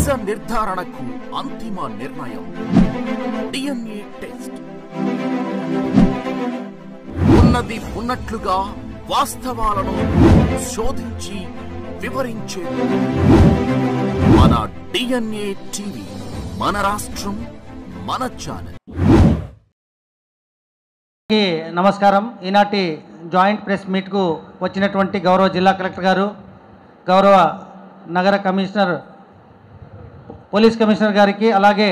నిజ నిర్ధారణకు అంతిమ నిర్ణయం డిఎన్ఏ టెస్ట్. ఉన్నది ఉన్నట్లుగా వాస్తవాలను శోధించి వివరించే మన డిఎన్ఏ టీవీ, మన రాష్ట్రం, మన ఛానల్. నమస్కారం. ఈనాటి జాయింట్ ప్రెస్ మీట్కు వచ్చినటువంటి గౌరవ జిల్లా కలెక్టర్ గారు, గౌరవ నగర కమిషనర్, పోలీస్ కమిషనర్ గారికి, అలాగే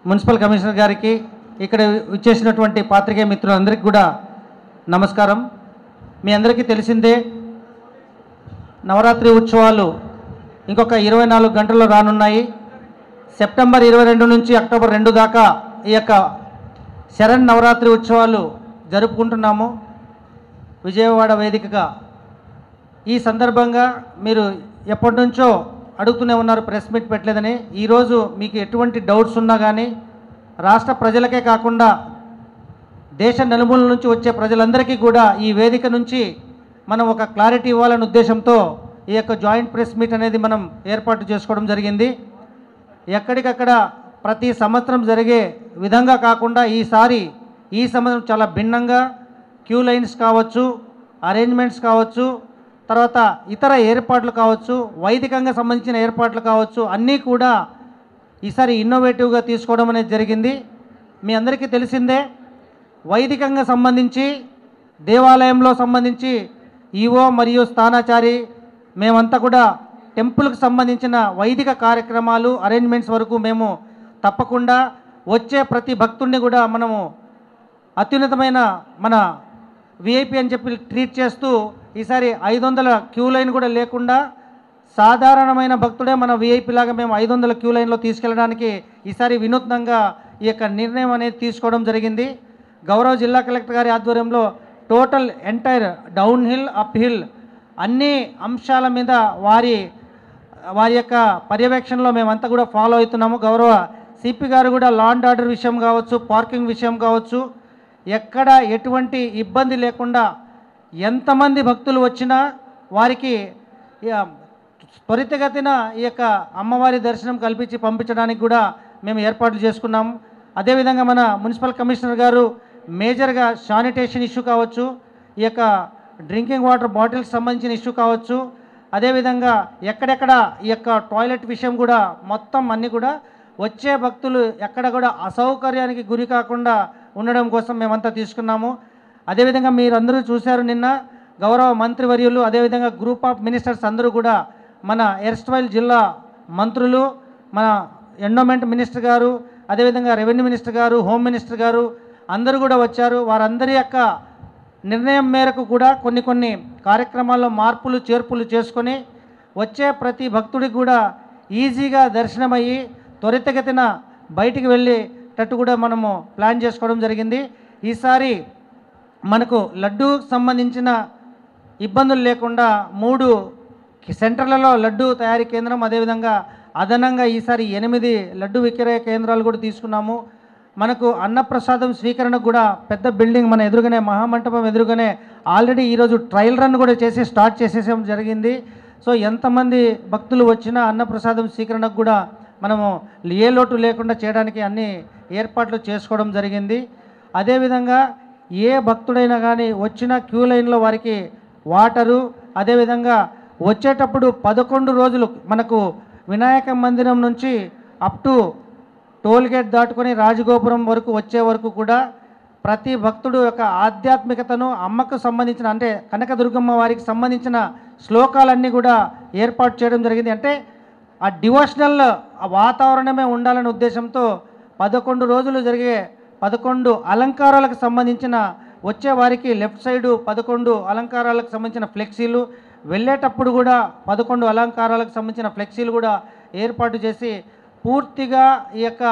మున్సిపల్ కమిషనర్ గారికి, ఇక్కడ వచ్చేసినటువంటి పాత్రికేయ మిత్రులందరికీ కూడా నమస్కారం. మీ అందరికీ తెలిసిందే, నవరాత్రి ఉత్సవాలు ఇంకొక 24 గంటల్లో రానున్నాయి. సెప్టెంబర్ 22 నుంచి అక్టోబర్ 2 దాకా ఈ యొక్క శరణ్ నవరాత్రి ఉత్సవాలు జరుపుకుంటున్నాము విజయవాడ వేదికగా. ఈ సందర్భంగా మీరు ఎప్పటి నుంచో అడుగుతూనే ఉన్నారు ప్రెస్ మీట్ పెట్టలేదని. ఈరోజు మీకు ఎటువంటి డౌట్స్ ఉన్నా కానీ రాష్ట్ర ప్రజలకే కాకుండా దేశ నలుమూలల నుంచి వచ్చే ప్రజలందరికీ కూడా ఈ వేదిక నుంచి మనం ఒక క్లారిటీ ఇవ్వాలనే ఉద్దేశంతో ఈ యొక్క జాయింట్ ప్రెస్ మీట్ అనేది మనం ఏర్పాటు చేసుకోవడం జరిగింది. ఎక్కడికక్కడ ప్రతి సంవత్సరం జరిగే విధంగా కాకుండా ఈ సంవత్సరం చాలా భిన్నంగా క్యూ లైన్స్ కావచ్చు, అరేంజ్మెంట్స్ కావచ్చు, తర్వాత ఇతర ఏర్పాట్లు కావచ్చు, వైదికంగా సంబంధించిన ఏర్పాట్లు కావచ్చు, అన్నీ కూడా ఈసారి ఇన్నోవేటివ్గా తీసుకోవడం అనేది జరిగింది. మీ అందరికీ తెలిసిందే, వైదికంగా సంబంధించి దేవాలయంలో సంబంధించి ఈవో మరియు స్థానాచారి మేమంతా కూడా టెంపుల్కి సంబంధించిన వైదిక కార్యక్రమాలు అరేంజ్మెంట్స్ వరకు మేము తప్పకుండా వచ్చే ప్రతి భక్తుడిని కూడా మనము అత్యున్నతమైన మన విఐపి అని చెప్పి ట్రీట్ చేస్తూ ఈసారి 500 క్యూ లైన్ కూడా లేకుండా సాధారణమైన భక్తుడే మన విఐపి లాగా మేము 500 క్యూ లైన్లో తీసుకెళ్ళడానికి ఈసారి వినూత్నంగా ఈ యొక్క నిర్ణయం అనేది తీసుకోవడం జరిగింది. గౌరవ జిల్లా కలెక్టర్ గారి ఆధ్వర్యంలో total entire down hill, up hill అన్ని అంశాల మీద వారి యొక్క పర్యవేక్షణలో మేమంతా కూడా ఫాలో అవుతున్నాము. గౌరవ సిపి గారు కూడా లా అండ్ ఆర్డర్ విషయం కావచ్చు, పార్కింగ్ విషయం కావచ్చు, ఎక్కడ ఎటువంటి ఇబ్బంది లేకుండా ఎంతమంది భక్తులు వచ్చినా వారికి త్వరితగతిన ఈ యొక్క అమ్మవారి దర్శనం కల్పించి పంపించడానికి కూడా మేము ఏర్పాట్లు చేసుకున్నాము. అదేవిధంగా మన మున్సిపల్ కమిషనర్ గారు మేజర్గా శానిటేషన్ ఇష్యూ కావచ్చు, ఈ యొక్క డ్రింకింగ్ వాటర్ బాటిల్కి సంబంధించిన ఇష్యూ కావచ్చు, అదేవిధంగా ఎక్కడెక్కడ ఈ యొక్క టాయిలెట్ విషయం కూడా మొత్తం అన్నీ కూడా వచ్చే భక్తులు ఎక్కడ కూడా అసౌకర్యానికి గురి కాకుండా ఉండడం కోసం మేమంతా తీసుకున్నాము. అదేవిధంగా మీరందరూ చూశారు, నిన్న గౌరవ మంత్రివర్యులు, అదేవిధంగా గ్రూప్ ఆఫ్ మినిస్టర్స్ అందరూ కూడా మన ఎర్స్ట్వైల్ జిల్లా మంత్రులు, మన ఎండోమెంట్ మినిస్టర్ గారు, అదేవిధంగా రెవెన్యూ మినిస్టర్ గారు, హోమ్ మినిస్టర్ గారు అందరూ కూడా వచ్చారు. వారందరి యొక్క నిర్ణయం మేరకు కూడా కొన్ని కార్యక్రమాల్లో మార్పులు చేర్పులు చేసుకొని వచ్చే ప్రతి భక్తుడికి కూడా ఈజీగా దర్శనమయ్యి త్వరితగతిన బయటికి వెళ్ళేటట్టు కూడా మనము ప్లాన్ చేసుకోవడం జరిగింది. ఈసారి మనకు లడ్డూకి సంబంధించిన ఇబ్బందులు లేకుండా 3 సెంటర్లలో లడ్డూ తయారీ కేంద్రం, అదేవిధంగా అదనంగా ఈసారి 8 లడ్డు విక్రయ కేంద్రాలు కూడా తీసుకున్నాము. మనకు అన్నప్రసాదం స్వీకరణకు కూడా పెద్ద బిల్డింగ్ మన ఎదురుగానే, మహామంటపం ఎదురుగానే ఆల్రెడీ ఈరోజు ట్రయల్ రన్ కూడా స్టార్ట్ చేసేసాం జరిగింది. సో ఎంతమంది భక్తులు వచ్చినా అన్నప్రసాదం స్వీకరణకు కూడా మనము ఏ లోటు లేకుండా చేయడానికి అన్ని ఏర్పాట్లు చేసుకోవడం జరిగింది. అదేవిధంగా ఏ భక్తుడైనా కానీ వచ్చిన క్యూ లైన్లో వారికి వాటరు, అదేవిధంగా వచ్చేటప్పుడు 11 రోజులు మనకు వినాయక మందిరం నుంచి అప్ టు టోల్ గేట్ దాటుకొని రాజగోపురం వరకు వచ్చే వరకు కూడా ప్రతి భక్తుడు యొక్క ఆధ్యాత్మికతను, అమ్మకు సంబంధించిన అంటే కనకదుర్గమ్మ వారికి సంబంధించిన శ్లోకాలన్నీ కూడా ఏర్పాటు చేయడం జరిగింది. అంటే ఆ డివోషనల్ వాతావరణమే ఉండాలనే ఉద్దేశంతో 11 రోజులు జరిగే 11 అలంకారాలకు సంబంధించిన వచ్చే వారికి లెఫ్ట్ సైడు 11 అలంకారాలకు సంబంధించిన ఫ్లెక్సీలు, వెళ్ళేటప్పుడు కూడా 11 అలంకారాలకు సంబంధించిన ఫ్లెక్సీలు కూడా ఏర్పాటు చేసి పూర్తిగా ఈ యొక్క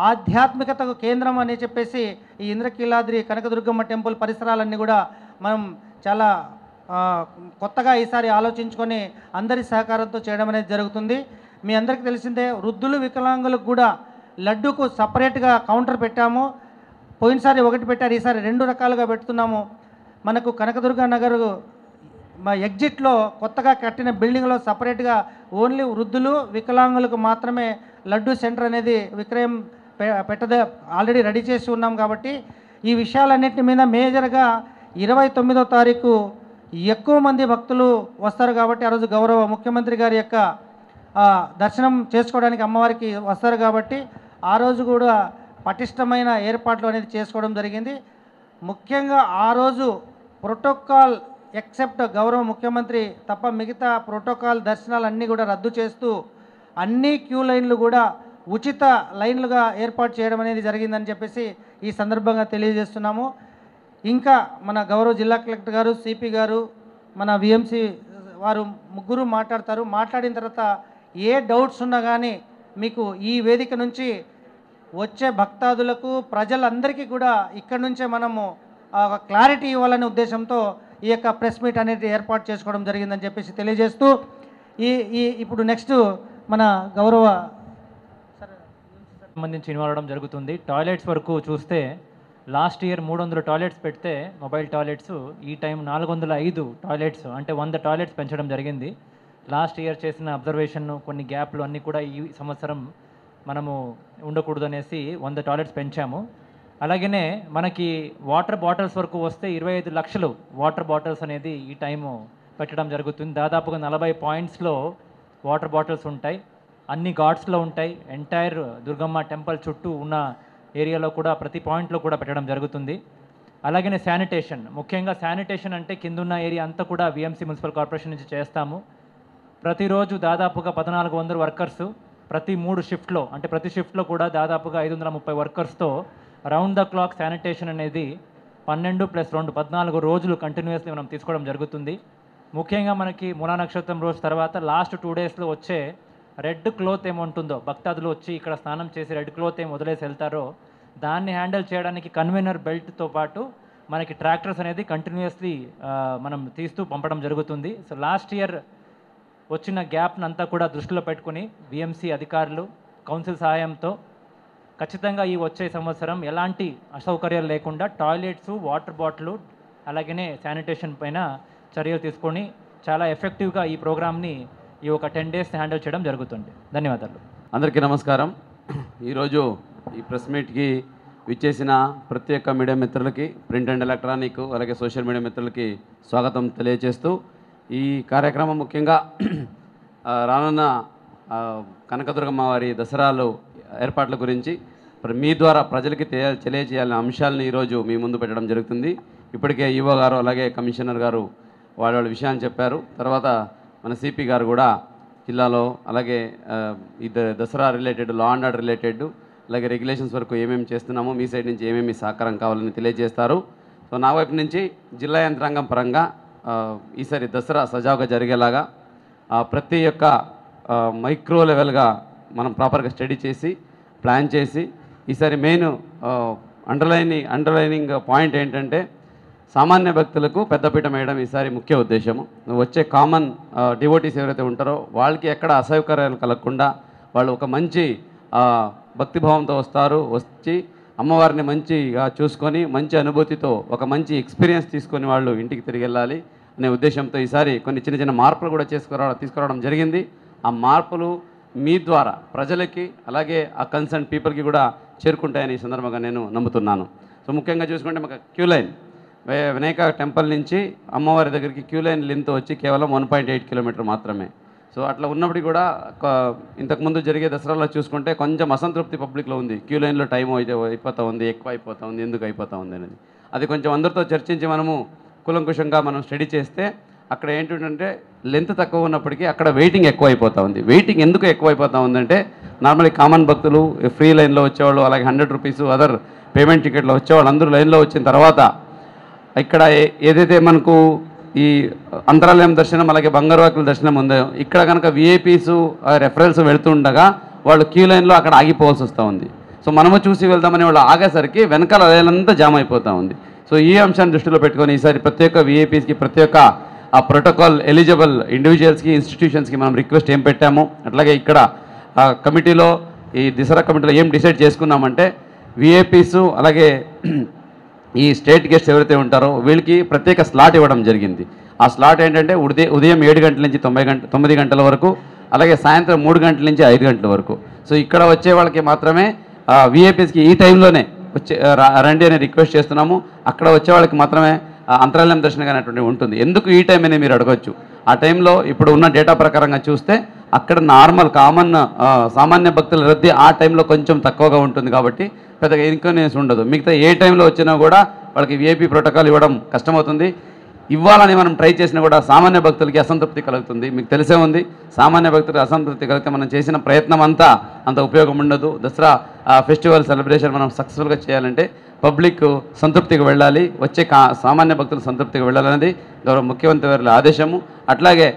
ఆధ్యాత్మికతకు కేంద్రం అని చెప్పేసి ఈ ఇంద్రకీలాద్రి కనకదుర్గమ్మ టెంపుల్ పరిసరాలన్నీ కూడా మనం చాలా కొత్తగా ఈసారి ఆలోచించుకొని అందరి సహకారంతో చేయడం అనేది జరుగుతుంది. మీ అందరికీ తెలిసిందే, వృద్ధులు, వికలాంగులకు కూడా లడ్డూకు సపరేట్గా కౌంటర్ పెట్టాము. పోయినసారి 1 పెట్టారు, ఈసారి 2 రకాలుగా పెడుతున్నాము. మనకు కనకదుర్గ నగర్ మా ఎగ్జిట్లో కొత్తగా కట్టిన బిల్డింగ్లో సపరేట్గా ఓన్లీ వృద్ధులు వికలాంగులకు మాత్రమే లడ్డు సెంటర్ అనేది విక్రయం ఆల్రెడీ రెడీ చేసి ఉన్నాం. కాబట్టి ఈ విషయాలన్నింటి మీద మేజర్గా 29వ తారీఖు ఎక్కువ మంది భక్తులు వస్తారు. కాబట్టి ఆ రోజు గౌరవ ముఖ్యమంత్రి గారి యొక్క దర్శనం చేసుకోవడానికి అమ్మవారికి వస్తారు. కాబట్టి ఆ రోజు కూడా పటిష్టమైన ఏర్పాట్లు అనేది చేసుకోవడం జరిగింది. ముఖ్యంగా ఆ రోజు ప్రోటోకాల్ ఎక్సెప్ట్ గౌరవ ముఖ్యమంత్రి తప్ప మిగతా ప్రోటోకాల్ దర్శనాలు అన్నీ కూడా రద్దు చేస్తూ అన్ని క్యూ లైన్లు కూడా ఉచిత లైన్లుగా ఏర్పాటు చేయడం అనేది జరిగిందని చెప్పేసి ఈ సందర్భంగా తెలియజేస్తున్నాము. ఇంకా మన గౌరవ జిల్లా కలెక్టర్ గారు, సిపి గారు, మన విఎంసి వారు ముగ్గురు మాట్లాడతారు. మాట్లాడిన తర్వాత ఏ డౌట్స్ ఉన్నా కానీ మీకు ఈ వేదిక నుంచి వచ్చే భక్తాదులకు ప్రజలందరికీ కూడా ఇక్కడ నుంచే మనము క్లారిటీ ఇవ్వాలనే ఉద్దేశంతో ఈ యొక్క ప్రెస్ మీట్ అనేది ఏర్పాటు చేసుకోవడం జరిగిందని చెప్పేసి తెలియజేస్తూ ఇప్పుడు నెక్స్ట్ మన గౌరవ సంబంధించి ఇన్వాల్వ్ అవడం జరుగుతుంది. టాయిలెట్స్ వరకు చూస్తే లాస్ట్ ఇయర్ 300 టాయిలెట్స్ పెడితే మొబైల్ టాయిలెట్స్ ఈ టైం 405 టాయిలెట్స్ అంటే 100 టాయిలెట్స్ పెంచడం జరిగింది. లాస్ట్ ఇయర్ చేసిన అబ్జర్వేషన్ కొన్ని గ్యాప్లు అన్నీ కూడా ఈ సంవత్సరం మనము ఉండకూడదు అనేసి 100 టాయిలెట్స్ పెంచాము. అలాగనే మనకి వాటర్ బాటిల్స్ వరకు వస్తే 25 లక్షలు వాటర్ బాటిల్స్ అనేది ఈ టైము పెట్టడం జరుగుతుంది. దాదాపుగా 40 పాయింట్స్లో వాటర్ బాటిల్స్ ఉంటాయి. అన్ని ఘాట్స్లో ఉంటాయి. ఎంటైర్ దుర్గమ్మ టెంపుల్ చుట్టూ ఉన్న ఏరియాలో కూడా ప్రతి పాయింట్లో కూడా పెట్టడం జరుగుతుంది. అలాగనే శానిటేషన్, ముఖ్యంగా శానిటేషన్ అంటే కిందున్న ఏరియా అంతా కూడా విఎంసి మున్సిపల్ కార్పొరేషన్ నుంచి చేస్తాము. ప్రతిరోజు దాదాపుగా 1400 వర్కర్సు ప్రతి 3 షిఫ్ట్లో అంటే ప్రతి షిఫ్ట్లో కూడా దాదాపుగా 530 వర్కర్స్తో రౌండ్ ద క్లాక్ శానిటేషన్ అనేది 12+2 14 రోజులు కంటిన్యూస్లీ మనం తీసుకోవడం జరుగుతుంది. ముఖ్యంగా మనకి మూలా నక్షత్రం రోజు తర్వాత లాస్ట్ 2 డేస్లో వచ్చే రెడ్ క్లోత్ ఏముంటుందో భక్తాదులు వచ్చి ఇక్కడ స్నానం చేసి రెడ్ క్లోత్ ఏం వదిలేసి వెళ్తారో దాన్ని హ్యాండిల్ చేయడానికి కన్వీనర్ బెల్ట్తో పాటు మనకి ట్రాక్టర్స్ అనేది కంటిన్యూస్లీ మనం తీస్తూ పంపడం జరుగుతుంది. సో లాస్ట్ ఇయర్ వచ్చిన గ్యాప్ని అంతా కూడా దృష్టిలో పెట్టుకుని విఎంసి అధికారులు కౌన్సిల్ సహాయంతో ఖచ్చితంగా ఈ వచ్చే సంవత్సరం ఎలాంటి అసౌకర్యాలు లేకుండా టాయిలెట్స్, వాటర్ బాటిల్ అలాగనే శానిటేషన్ పైన చర్యలు తీసుకొని చాలా ఎఫెక్టివ్గా ఈ ప్రోగ్రామ్ని ఈ ఒక 10 డేస్ హ్యాండిల్ చేయడం జరుగుతుంది. ధన్యవాదాలు. అందరికీ నమస్కారం. ఈరోజు ఈ ప్రెస్ మీట్కి విచ్చేసిన ప్రతి ఒక్క మీడియా మిత్రులకి, ప్రింట్ అండ్ ఎలక్ట్రానిక్ అలాగే సోషల్ మీడియా మిత్రులకి స్వాగతం తెలియజేస్తూ ఈ కార్యక్రమం ముఖ్యంగా రానున్న కనకదుర్గమ్మ వారి దసరాలు ఏర్పాట్ల గురించి మీ ద్వారా ప్రజలకి తెలియజేయాలనే అంశాలను ఈరోజు మీ ముందు పెట్టడం జరుగుతుంది. ఇప్పటికే ఈవో గారు అలాగే కమిషనర్ గారు వాళ్ళ విషయాన్ని చెప్పారు. తర్వాత మన సిపి గారు కూడా జిల్లాలో అలాగే ఈ Dasara related, law and order related అలాగే రెగ్యులేషన్స్ వరకు ఏమేమి చేస్తున్నామో మీ సైడ్ నుంచి ఏమేమి సహకారం కావాలని తెలియజేస్తారు. సో నా వైపు నుంచి జిల్లా యంత్రాంగం పరంగా ఈసారి దసరా సజావుగా జరిగేలాగా ప్రతి ఒక్క మైక్రో లెవెల్గా మనం ప్రాపర్గా స్టడీ చేసి ప్లాన్ చేసి ఈసారి మెయిన్ అండర్లైనింగ్ పాయింట్ ఏంటంటే సామాన్య భక్తులకు పెద్దపీట వేయడం ఈసారి ముఖ్య ఉద్దేశము. వచ్చే కామన్ డివోటీస్ ఎవరైతే ఉంటారో వాళ్ళకి ఎక్కడ అసౌకర్యాలు కలగకుండా వాళ్ళు ఒక మంచి భక్తిభావంతో వస్తారు. వచ్చి అమ్మవారిని మంచిగా చూసుకొని మంచి అనుభూతితో ఒక మంచి ఎక్స్పీరియన్స్ తీసుకొని వాళ్ళు ఇంటికి తిరిగి వెళ్ళాలి అనే ఉద్దేశంతో ఈసారి కొన్ని చిన్న చిన్న మార్పులు కూడా తీసుకురావడం జరిగింది. ఆ మార్పులు మీ ద్వారా ప్రజలకి అలాగే ఆ కన్సర్న్ పీపుల్కి కూడా చేరుకుంటాయని ఈ సందర్భంగా నేను నమ్ముతున్నాను. సో ముఖ్యంగా చూసుకుంటే మాకు క్యూ లైన్ వినాయక టెంపుల్ నుంచి అమ్మవారి దగ్గరికి క్యూ లైన్ లెంత్ వచ్చి కేవలం 1.8 కిలోమీటర్ మాత్రమే. సో అట్లా ఉన్నప్పటికీ కూడా ఇంతకుముందు జరిగే దసరాలో చూసుకుంటే కొంచెం అసంతృప్తి పబ్లిక్లో ఉంది. క్యూ లైన్లో టైం అయిపోతూ ఉంది, ఎక్కువ అయిపోతూ ఉంది, ఎందుకు అయిపోతూ ఉంది అనేది. అది కొంచెం అందరితో చర్చించి మనము కూలంకుషంగా మనం స్టడీ చేస్తే అక్కడ ఏంటంటే లెంత్ తక్కువ ఉన్నప్పటికీ అక్కడ వెయిటింగ్ ఎక్కువ అయిపోతూ ఉంది. వెయిటింగ్ ఎందుకు ఎక్కువ అయిపోతూ ఉందంటే నార్మల్లీ కామన్ భక్తులు ఫ్రీ లైన్లో వచ్చేవాళ్ళు అలాగే 100 రూపీస్ అదర్ పేమెంట్ టికెట్లో వచ్చేవాళ్ళు అందరూ లైన్లో వచ్చిన తర్వాత ఇక్కడ ఏదైతే మనకు ఈ అంతరాలయం దర్శనం అలాగే బంగారువాకుల దర్శనం ఉందో ఇక్కడ కనుక విఐపీస్ రెఫరల్స్ వెళుతుండగా వాళ్ళు క్యూ లైన్లో అక్కడ ఆగిపోవాల్సి వస్తూ ఉంది. సో మనము చూసి వెళ్దామని వాళ్ళు ఆగేసరికి వెనకాల లైన్ అంతా జామ్ అయిపోతూ ఉంది. సో ఈ అంశాన్ని దృష్టిలో పెట్టుకొని ఈసారి ప్రతి ఒక్క విఐపీస్కి ప్రతి ఒక్క ఆ ప్రోటోకాల్ ఎలిజిబుల్ ఇండివిజువల్స్కి ఇన్స్టిట్యూషన్స్కి మనం రిక్వెస్ట్ ఏం పెట్టాము, అట్లాగే ఇక్కడ కమిటీలో ఈ దసరా కమిటీలో ఏం డిసైడ్ చేసుకున్నామంటే విఐపీస్ అలాగే ఈ స్టేట్ గెస్ట్ ఎవరైతే ఉంటారో వీళ్ళకి ప్రత్యేక స్లాట్ ఇవ్వడం జరిగింది. ఆ స్లాట్ ఏంటంటే ఉదయం 7 గంటల నుంచి 9 గంటల వరకు, అలాగే సాయంత్రం 3 గంటల నుంచి 5 గంటల వరకు. సో ఇక్కడ వచ్చే వాళ్ళకి మాత్రమే విఐపీస్కి ఈ టైంలోనే రండి అని రిక్వెస్ట్ చేస్తున్నాము. అక్కడ వచ్చే వాళ్ళకి మాత్రమే అంతరాలయం దర్శనం అనేటువంటి ఉంటుంది. ఎందుకు ఈ టైం అని మీరు అడగవచ్చు. ఆ టైంలో ఇప్పుడు ఉన్న డేటా ప్రకారంగా చూస్తే అక్కడ నార్మల్ సామాన్య భక్తుల రద్దీ ఆ టైంలో కొంచెం తక్కువగా ఉంటుంది కాబట్టి పెద్దగా ఇన్కన్వీనియన్స్ ఉండదు. మిగతా ఏ టైంలో వచ్చినా కూడా వాళ్ళకి విఐపీ ప్రోటోకాల్ ఇవ్వడం కష్టమవుతుంది. ఇవ్వాలని మనం ట్రై చేసినా కూడా సామాన్య భక్తులకి అసంతృప్తి కలుగుతుంది. మీకు తెలిసే ఉంది, సామాన్య భక్తులకి అసంతృప్తి కలిగితే మనం చేసిన ప్రయత్నం అంతా అంత ఉపయోగం ఉండదు. దసరా ఫెస్టివల్ సెలబ్రేషన్ మనం సక్సెస్ఫుల్గా చేయాలంటే పబ్లిక్ సంతృప్తికి వెళ్ళాలి, వచ్చే సామాన్య భక్తులు సంతృప్తికి వెళ్ళాలనేది గౌరవ ముఖ్యమంత్రి వారి ఆదేశము. అట్లాగే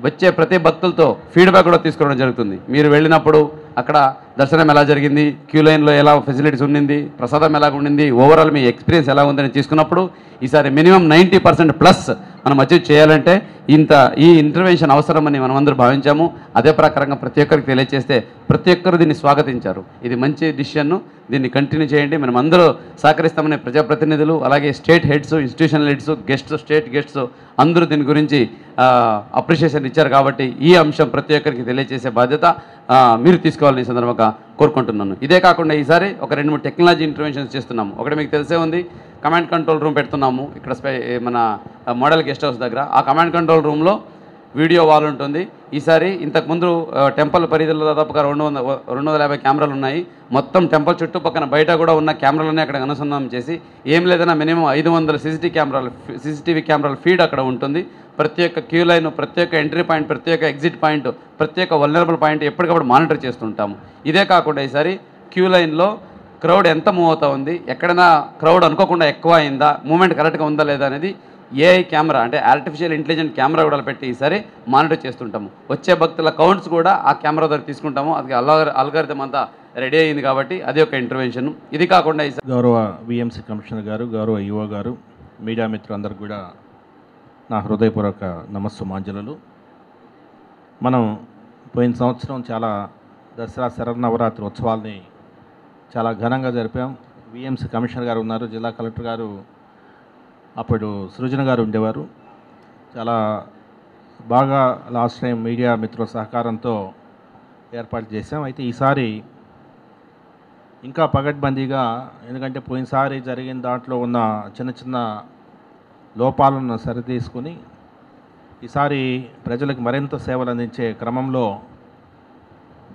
వచ్చే ప్రతి భక్తులతో ఫీడ్బ్యాక్ కూడా తీసుకోవడం జరుగుతుంది. మీరు వెళ్ళినప్పుడు అక్కడ దర్శనం ఎలా జరిగింది, క్యూ లైన్లో ఎలా ఫెసిలిటీస్ ఉండింది, ప్రసాదం ఎలా ఉండింది, ఓవరాల్ మీ ఎక్స్పీరియన్స్ ఎలా ఉందని తీసుకున్నప్పుడు ఈసారి మినిమం 90% మనం అచీవ్ చేయాలంటే ఈ ఇంటర్వెన్షన్ అవసరమని మనం అందరూ భావించాము. అదే ప్రకారంగా ప్రతి ఒక్కరికి తెలియజేస్తే ప్రతి ఒక్కరు దీన్ని స్వాగతించారు. ఇది మంచి డిసిషన్ను, దీన్ని కంటిన్యూ చేయండి. మనం అందరూ సహకరిస్తామనే ప్రజాప్రతినిధులు, అలాగే state heads, institutional heads, guests, state guests అందరూ దీని గురించి అప్రిషియేషన్ ఇచ్చారు. కాబట్టి ఈ అంశం ప్రతి ఒక్కరికి తెలియజేసే బాధ్యత మీరు తీసుకోవాలని సందర్భంగా కోరుకుంటున్నాను. ఇదే కాకుండా ఈసారి ఒక 2-3 టెక్నాలజీ ఇంటర్వెన్షన్స్ చేస్తున్నాము. ఒకటి మీకు తెలిసే ఉంది, కమాండ్ కంట్రోల్ రూమ్ పెడుతున్నాము ఇక్కడ మన మోడల్ గెస్ట్ హౌస్ దగ్గర. ఆ కమాండ్ కంట్రోల్ రూమ్లో వీడియో వాల్ ఉంటుంది. ఈసారి ఇంతకుముందు టెంపుల్ పరిధిలో దాదాపుగా 250 కెమెరాలు ఉన్నాయి. మొత్తం టెంపుల్ చుట్టుపక్కల బయట కూడా ఉన్న కెమెరాలన్నీ అక్కడ అనుసంధానం చేసి ఏం లేదన్నా మినిమం 500 సీసీటీవీ కెమెరాల ఫీడ్ అక్కడ ఉంటుంది. ప్రతి ఒక్క క్యూ లైన్, ప్రతి ఒక్క ఎంట్రీ పాయింట్, ప్రతి ఒక్క ఎగ్జిట్ పాయింట్, ప్రతి ఒక్క వల్నరబుల్ పాయింట్ ఎప్పటికప్పుడు మానిటర్ చేస్తుంటాము. ఇదే కాకుండా ఈసారి క్యూ లైన్లో క్రౌడ్ ఎంత మూవ్ అవుతా ఉంది, ఎక్కడైనా క్రౌడ్ అనుకోకుండా ఎక్కువ అయిందా, మూమెంట్ కరెక్ట్గా ఉందా లేదా అనేది ఏఐ కెమెరా అంటే ఆర్టిఫిషియల్ ఇంటెలిజెంట్ కెమెరా కూడా పెట్టి ఈసారి మానిటర్ చేస్తుంటాము. వచ్చే భక్తుల కౌంట్స్ కూడా ఆ కెమెరా ద్వారా తీసుకుంటాము. అది అల్గారిథం అంతా రెడీ అయింది కాబట్టి అది ఒక ఇంటర్వెన్షన్. ఇది కాకుండా గౌరవ విఎంసీ కమిషనర్ గారు, గౌరవ ఈఓ గారు, మీడియా మిత్రులందరూ కూడా నా హృదయపూర్వక నమస్సుమాంజలు. మనం పోయిన సంవత్సరం చాలా దసరా శరన్నవరాత్రి ఉత్సవాల్ని చాలా ఘనంగా జరిపాం. విఎంసీ కమిషనర్ గారు ఉన్నారు, జిల్లా కలెక్టర్ గారు అప్పుడు సృజన గారు ఉండేవారు. చాలా బాగా లాస్ట్ టైం మీడియా మిత్రుల సహకారంతో ఏర్పాటు చేశాం. అయితే ఈసారి ఇంకా పగడ్బందీగా, ఎందుకంటే పోయినసారి జరిగిన దాంట్లో ఉన్న చిన్న చిన్న లోపాలను సరితీసుకుని ఈసారి ప్రజలకు మరింత సేవలు అందించే క్రమంలో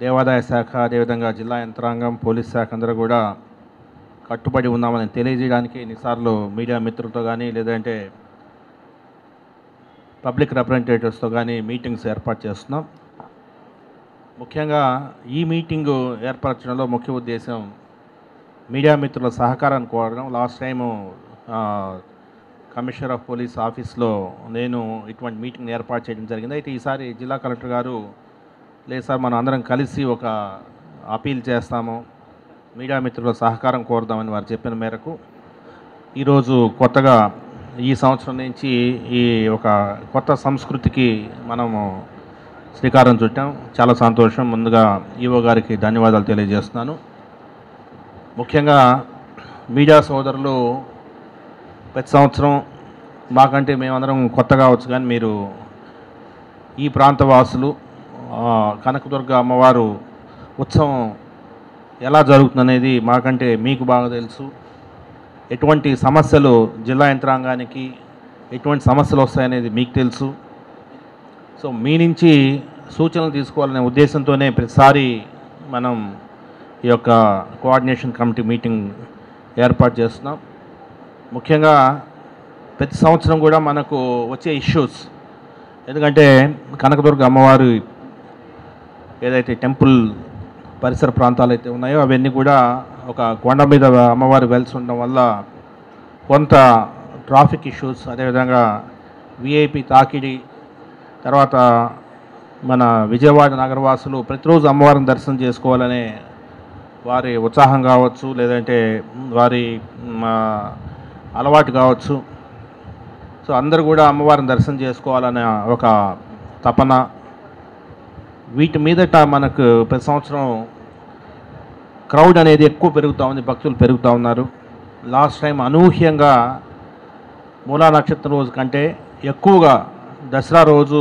దేవాదాయ శాఖ, అదేవిధంగా జిల్లా యంత్రాంగం, పోలీస్ శాఖ అందరూ కూడా కట్టుబడి ఉన్నామని తెలియజేయడానికి ఎన్నిసార్లు మీడియా మిత్రులతో కానీ లేదంటే పబ్లిక్ రిప్రజెంటేటివ్స్తో కానీ మీటింగ్స్ ఏర్పాటు చేస్తున్నాం. ముఖ్యంగా ఈ మీటింగు ఏర్పరచడంలో ముఖ్య ఉద్దేశం మీడియా మిత్రుల సహకారాన్ని కోరడం. Last time commissioner of police ఆఫీస్లో నేను ఇటువంటి మీటింగ్ ఏర్పాటు చేయడం జరిగింది. అయితే ఈసారి జిల్లా కలెక్టర్ గారు, లేదు సార్ మనం అందరం కలిసి ఒక అపీల్ చేస్తాము, మీడియా మిత్రుల సహకారం కోరుదామని వారు చెప్పిన మేరకు ఈరోజు కొత్తగా ఈ సంవత్సరం నుంచి ఈ ఒక కొత్త సంస్కృతికి మనము శ్రీకారం చుట్టాం. చాలా సంతోషం. ముందుగా ఈఓ గారికి ధన్యవాదాలు తెలియజేస్తున్నాను. ముఖ్యంగా మీడియా సోదరులు ప్రతి సంవత్సరం మాకంటే మేమందరం కొత్త కావచ్చు, కానీ మీరు ఈ ప్రాంత వాసులు కనకదుర్గ అమ్మవారు ఉత్సవం ఎలా జరుగుతుందనేది మాకంటే మీకు బాగా తెలుసు. ఎటువంటి సమస్యలు జిల్లా యంత్రాంగానికి ఎటువంటి సమస్యలు వస్తాయనేది మీకు తెలుసు. సో మీ నుంచి సూచనలు తీసుకోవాలనే ఉద్దేశంతోనే ప్రతిసారి మనం ఈ యొక్క కోఆర్డినేషన్ కమిటీ మీటింగ్ ఏర్పాటు చేస్తున్నాం. ముఖ్యంగా ప్రతి సంవత్సరం కూడా మనకు వచ్చే ఇష్యూస్, ఎందుకంటే కనకదుర్గ అమ్మవారు ఏదైతే టెంపుల్ పరిసర ప్రాంతాలు అయితే ఉన్నాయో అవన్నీ కూడా ఒక కొండ మీద అమ్మవారు వెలిసి ఉండడం వల్ల కొంత ట్రాఫిక్ ఇష్యూస్, అదేవిధంగా విఐపి తాకిడి, తర్వాత మన విజయవాడ నగరవాసులు ప్రతిరోజు అమ్మవారిని దర్శనం చేసుకోవాలనే వారి ఉత్సాహం కావచ్చు, లేదంటే వారి అలవాటు కావచ్చు. సో అందరూ కూడా అమ్మవారిని దర్శనం చేసుకోవాలనే ఒక తపన, వీటి మీదట మనకు ప్రతి సంవత్సరం క్రౌడ్ అనేది ఎక్కువ పెరుగుతూ ఉంది, భక్తులు పెరుగుతూ ఉన్నారు. లాస్ట్ టైం అనూహ్యంగా మూలా నక్షత్రం రోజు కంటే ఎక్కువగా దసరా రోజు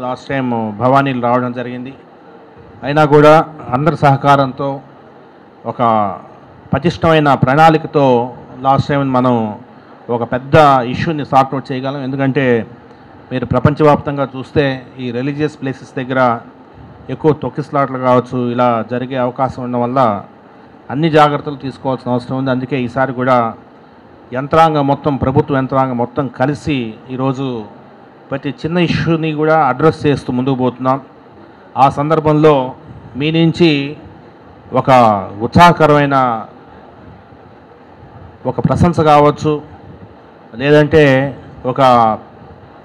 లాస్ట్ టైం భవానీలు రావడం జరిగింది. అయినా కూడా అందరి సహకారంతో ఒక పటిష్టమైన ప్రణాళికతో లాస్ట్ టైం మనం ఒక పెద్ద ఇష్యూని సార్ట్అవుట్ చేయగలం. ఎందుకంటే మీరు ప్రపంచవ్యాప్తంగా చూస్తే ఈ రిలీజియస్ ప్లేసెస్ దగ్గర ఎక్కువ తొక్కిసలాట్లు కావచ్చు ఇలా జరిగే అవకాశం ఉండడం వల్ల అన్ని జాగ్రత్తలు తీసుకోవాల్సిన అవసరం ఉంది. అందుకే ఈసారి కూడా యంత్రాంగం మొత్తం, ప్రభుత్వ యంత్రాంగం మొత్తం కలిసి ఈరోజు ప్రతి చిన్న ఇష్యూని కూడా అడ్రస్ చేస్తూ ముందుకు పోతున్నాం. ఆ సందర్భంలో మీ నుంచి ఒక ఉత్సాహకరమైన ఒక ప్రశంస కావచ్చు, లేదంటే ఒక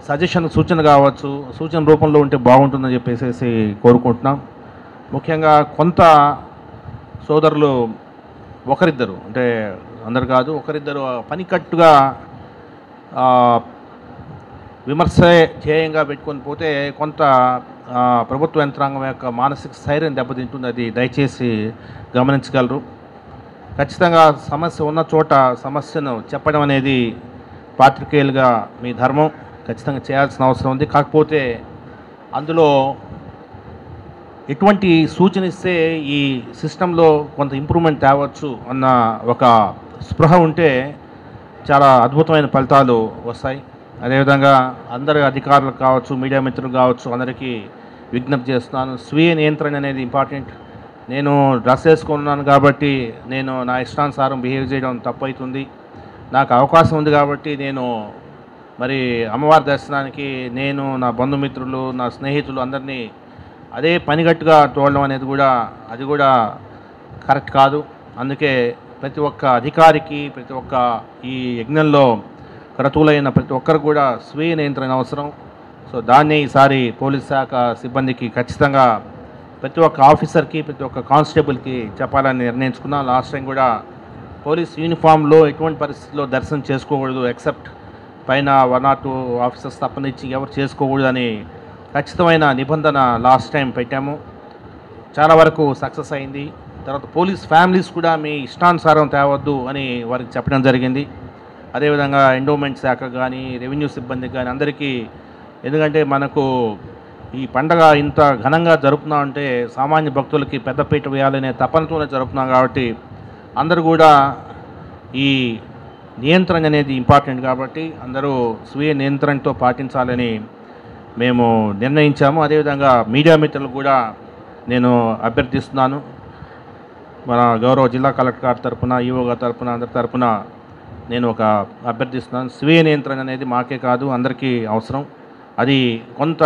సజెషన్ సూచన కావచ్చు, సూచన రూపంలో ఉంటే బాగుంటుందని చెప్పేసి కోరుకుంటున్నాం. ముఖ్యంగా కొంత సోదరులు ఒకరిద్దరు, అంటే అందరు కాదు, ఒకరిద్దరు పనికట్టుగా విమర్శ ధ్యేయంగా పెట్టుకొని పోతే కొంత ప్రభుత్వ యంత్రాంగం యొక్క మానసిక స్థైర్యం దెబ్బతింటుంది. అది దయచేసి గమనించగలరు. ఖచ్చితంగా సమస్య ఉన్న చోట సమస్యను చెప్పడం అనేది పాత్రికేయులుగా మీ ధర్మం, ఖచ్చితంగా చేయాల్సిన అవసరం ఉంది. కాకపోతే అందులో ఎటువంటి సూచన ఇస్తే ఈ సిస్టంలో కొంత ఇంప్రూవ్మెంట్ తేవచ్చు అన్న ఒక స్పృహ ఉంటే చాలా అద్భుతమైన ఫలితాలు వస్తాయి. అదేవిధంగా అందరి అధికారులకు కావచ్చు, మీడియా మిత్రులు కావచ్చు, అందరికీ విజ్ఞప్తి చేస్తున్నాను. స్వీయ నియంత్రణ అనేది ఇంపార్టెంట్. నేను డ్రెస్ వేసుకున్నాను కాబట్టి నేను నా ఇష్టానుసారం బిహేవ్ చేయడం తప్పవుతుంది. నాకు అవకాశం ఉంది కాబట్టి నేను మరి అమ్మవారి దర్శనానికి నేను, నా బంధుమిత్రులు, నా స్నేహితులు అందరినీ అదే పనిగట్టుగా తోడడం అనేది కూడా అది కూడా కరెక్ట్ కాదు. అందుకే ప్రతి ఒక్క అధికారికి, ప్రతి ఒక్క ఈ యజ్ఞంలో క్రతువులైన ప్రతి ఒక్కరు కూడా స్వీయ నియంత్రణ అవసరం. సో దాన్ని ఈసారి పోలీస్ శాఖ సిబ్బందికి ఖచ్చితంగా ప్రతి ఒక్క ఆఫీసర్కి, ప్రతి ఒక్క కానిస్టేబుల్కి చెప్పాలని నిర్ణయించుకున్నాం. లాస్ట్ టైం కూడా పోలీస్ యూనిఫామ్లో ఎటువంటి పరిస్థితుల్లో దర్శనం చేసుకోకూడదు, ఎక్సెప్ట్ పైన 1 or 2 ఆఫీసర్స్ తప్పనిచ్చి ఎవరు చేసుకోకూడదు అని ఖచ్చితమైన నిబంధన లాస్ట్ టైం పెట్టాము. చాలా వరకు సక్సెస్ అయింది. తర్వాత పోలీస్ ఫ్యామిలీస్ కూడా మీ ఇష్టానుసారం తేవద్దు అని వారికి చెప్పడం జరిగింది. అదేవిధంగా ఎండోమెంట్ శాఖ కానీ, రెవెన్యూ సిబ్బందికి కానీ అందరికీ, ఎందుకంటే మనకు ఈ పండగ ఇంత ఘనంగా జరుపుతున్నామంటే సామాన్య భక్తులకి పెద్దపీట వేయాలనే తపనతోనే జరుపుతున్నాం. కాబట్టి అందరూ కూడా ఈ నియంత్రణ అనేది ఇంపార్టెంట్ కాబట్టి అందరూ స్వీయ నియంత్రణతో పాటించాలని మేము నిర్ణయించాము. అదేవిధంగా మీడియా మిత్రులు కూడా నేను అభ్యర్థిస్తున్నాను. మన గౌరవ జిల్లా కలెక్టర్ గారి తరఫున, ఈఓ గారి తరఫున, అందరి తరఫున నేను ఒక అభ్యర్థిస్తున్నాను. స్వీయ నియంత్రణ అనేది మాకే కాదు అందరికీ అవసరం. అది కొంత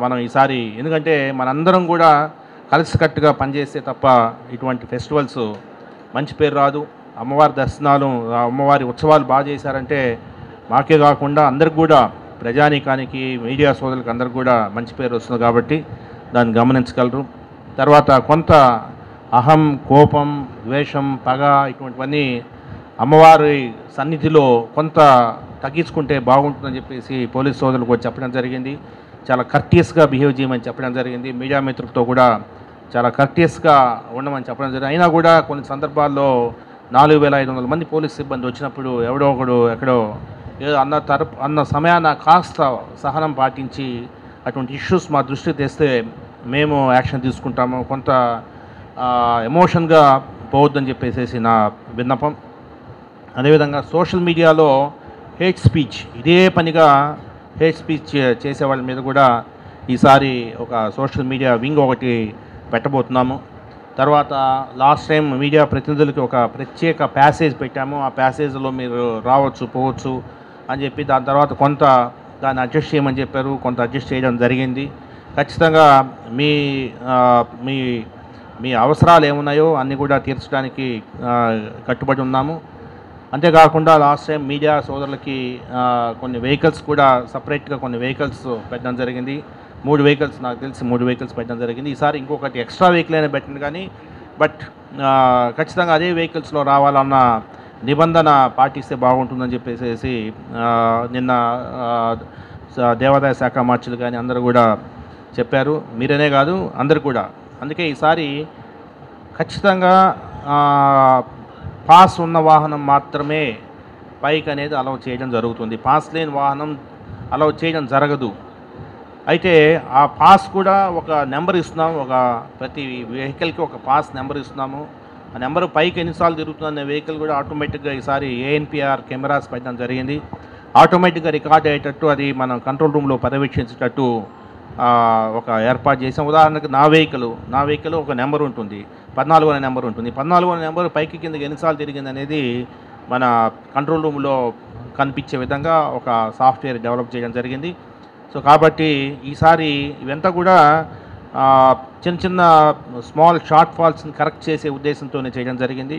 మనం ఈసారి, ఎందుకంటే మనందరం కూడా కలిసికట్టుగా పనిచేస్తే తప్ప ఇటువంటి ఫెస్టివల్స్ మంచి పేరు రాదు. అమ్మవారి దర్శనాలు, అమ్మవారి ఉత్సవాలు బాగా చేశారంటే మాకే కాకుండా అందరికి కూడా, ప్రజానీకానికి, మీడియా సోదరులకు అందరికి కూడా మంచి పేరు వస్తుంది. కాబట్టి దాన్ని గమనించగలరు. తర్వాత కొంత అహం, కోపం, ద్వేషం, పగ ఇటువంటివన్నీ అమ్మవారి సన్నిధిలో కొంత తగ్గించుకుంటే బాగుంటుందని చెప్పేసి పోలీస్ సోదరులకు చెప్పడం జరిగింది. చాలా కర్టియస్గా బిహేవ్ చేయమని చెప్పడం జరిగింది. మీడియా మిత్రులతో కూడా చాలా కర్టియస్గా ఉండమని చెప్పడం జరిగింది. అయినా కూడా కొన్ని సందర్భాల్లో 4500 మంది పోలీస్ సిబ్బంది వచ్చినప్పుడు ఎవడో ఒకడు ఎక్కడో ఏదో అన్న సమయాన కాస్త సహనం పాటించి అటువంటి ఇష్యూస్ మా దృష్టికి తెస్తే మేము యాక్షన్ తీసుకుంటాము. కొంత ఎమోషన్గా పోవద్దని చెప్పేసి నా విన్నపం. అదేవిధంగా సోషల్ మీడియాలో హేట్ స్పీచ్, ఇదే పనిగా హేట్ స్పీచ్ చేసే వాళ్ళ మీద కూడా ఈసారి ఒక సోషల్ మీడియా వింగ్ ఒకటి పెట్టబోతున్నాము. తర్వాత లాస్ట్ టైం మీడియా ప్రతినిధులకి ఒక ప్రత్యేక ప్యాసేజ్ పెట్టాము. ఆ ప్యాసేజ్లో మీరు రావచ్చు, పోవచ్చు అని చెప్పి దాని తర్వాత కొంత దాన్ని అడ్జస్ట్ చేయమని చెప్పారు. కొంత అడ్జస్ట్ చేయడం జరిగింది. ఖచ్చితంగా మీ మీ మీ అవసరాలు ఏమున్నాయో అన్నీ కూడా తీర్చడానికి కట్టుబడి ఉన్నాము. అంతేకాకుండా లాస్ట్ టైం మీడియా సోదరులకి కొన్ని వెహికల్స్ కూడా సపరేట్గా కొన్ని వెహికల్స్ పెట్టడం జరిగింది. 3 వెహికల్స్, నాకు తెలిసి 3 వెహికల్స్ పెట్టడం జరిగింది. ఈసారి ఇంకొకటి ఎక్స్ట్రా వెహికల్ అయినా పెట్టండి కానీ బట్ ఖచ్చితంగా అదే వెహికల్స్లో రావాలన్న నిబంధన పాటిస్తే బాగుంటుందని చెప్పేసి నిన్న దేవాదాయ శాఖ మార్చులు కానీ అందరూ కూడా చెప్పారు. మీరనే కాదు అందరు కూడా. అందుకే ఈసారి ఖచ్చితంగా పాస్ ఉన్న వాహనం మాత్రమే బైక్ అనేది అలౌ చేయడం జరుగుతుంది. పాస్ లేని వాహనం అలౌ చేయడం జరగదు. అయితే ఆ పాస్ కూడా ఒక నెంబర్ ఇస్తున్నాము, ప్రతి వెహికల్కి ఒక పాస్ నెంబర్ ఇస్తున్నాము. ఆ నెంబర్ పైకి ఎన్నిసార్లు తిరుగుతుందనే వెహికల్ కూడా ఆటోమేటిక్గా ఈసారి ఏఎన్పిఆర్ కెమెరాస్ పెట్టడం జరిగింది. ఆటోమేటిక్గా రికార్డ్ అయ్యేటట్టు అది మనం కంట్రోల్ రూమ్లో పర్యవేక్షించేటట్టు ఒక ఏర్పాటు చేసాం. ఉదాహరణకు నా వెహికల్ ఒక నెంబర్ ఉంటుంది, 14 అనే నెంబర్ ఉంటుంది. 14 అనే నెంబర్ పైకి కిందకి ఎన్నిసార్లు తిరిగింది అనేది మన కంట్రోల్ రూమ్లో కనిపించే విధంగా ఒక సాఫ్ట్వేర్ డెవలప్ చేయడం జరిగింది. సో కాబట్టి ఈసారి ఇవంతా కూడా చిన్న స్మాల్ షార్ట్ ఫాల్స్ని కరెక్ట్ చేసే ఉద్దేశంతోనే చేయడం జరిగింది.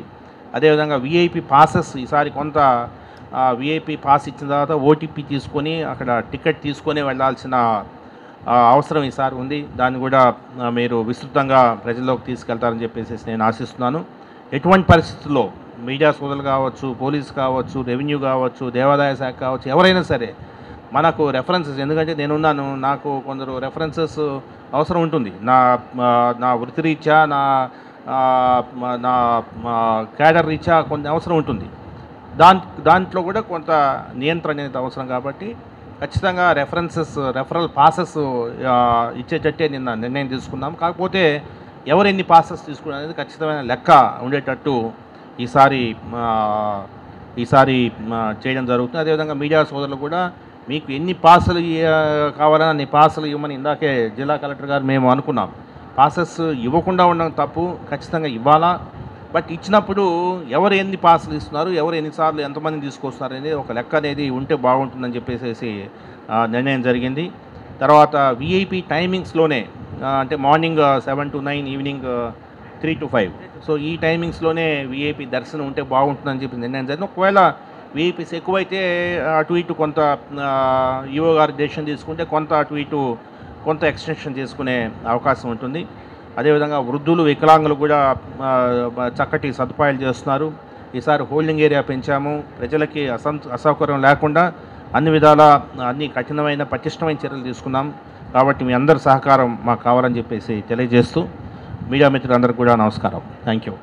అదేవిధంగా విఐపి పాసెస్ ఈసారి కొంత విఐపి పాస్ ఇచ్చిన తర్వాత ఓటీపీ తీసుకొని అక్కడ టికెట్ తీసుకొని వెళ్ళాల్సిన అవసరం ఈసారి ఉంది. దాన్ని కూడా మీరు విస్తృతంగా ప్రజల్లోకి తీసుకెళ్తారని చెప్పేసి నేను ఆశిస్తున్నాను. ఎటువంటి పరిస్థితుల్లో మీడియా సోదరులు కావచ్చు, పోలీసు కావచ్చు, రెవెన్యూ కావచ్చు, దేవాదాయ శాఖ కావచ్చు, ఎవరైనా సరే మనకు రెఫరెన్సెస్, ఎందుకంటే నేనున్నాను, నాకు కొందరు రెఫరెన్సెస్ అవసరం ఉంటుంది. నా వృత్తి రీత్యా, నా క్యాడర్ రీత్యా కొంత అవసరం ఉంటుంది. దాంట్లో కూడా కొంత నియంత్రణ అనేది అవసరం. కాబట్టి ఖచ్చితంగా రెఫరల్ పాసెస్ ఇచ్చేటట్టే నిన్న నిర్ణయం తీసుకున్నాం. కాకపోతే ఎవరు ఎన్ని పాసెస్ తీసుకున్నారు అనేది ఖచ్చితమైన లెక్క ఉండేటట్టు ఈసారి చేయడం జరుగుతుంది. అదేవిధంగా మీడియా సోదరులు కూడా మీకు ఎన్ని పాసులు కావాలని అన్ని పాసులు ఇవ్వమని ఇందాకే జిల్లా కలెక్టర్ గారు మేము అనుకున్నాం. పాసెస్ ఇవ్వకుండా ఉండడం తప్పు, ఖచ్చితంగా ఇవ్వాలా. బట్ ఇచ్చినప్పుడు ఎవరు ఎన్ని పాసులు ఇస్తున్నారు, ఎవరు ఎన్నిసార్లు ఎంతమంది తీసుకొస్తున్నారు అనేది ఒక లెక్క అనేది ఉంటే బాగుంటుందని చెప్పేసి నిర్ణయం జరిగింది. తర్వాత విఐపి టైమింగ్స్లోనే, అంటే morning 7 to 9, evening 3 to 5, so ఈ టైమింగ్స్లోనే విఐపి దర్శనం ఉంటే బాగుంటుందని చెప్పి నిర్ణయం జరిగింది. ఒకవేళ విఐపీస్ ఎక్కువైతే అటు ఇటు కొంత ఈఓ గారు డెసిషన్ తీసుకుంటే కొంత అటు ఇటు కొంత ఎక్స్టెన్షన్ చేసుకునే అవకాశం ఉంటుంది. అదేవిధంగా వృద్ధులు, వికలాంగులు కూడా చక్కటి సదుపాయాలు చేస్తున్నారు. ఈసారి హోల్డింగ్ ఏరియా పెంచాము. ప్రజలకి అసౌకర్యం లేకుండా అన్ని విధాల అన్ని కఠినమైన పటిష్టమైన చర్యలు తీసుకున్నాం. కాబట్టి మీ అందరి సహకారం మాకు కావాలని చెప్పేసి తెలియజేస్తూ మీడియా మిత్రులందరికీ కూడా నమస్కారం. Thank you.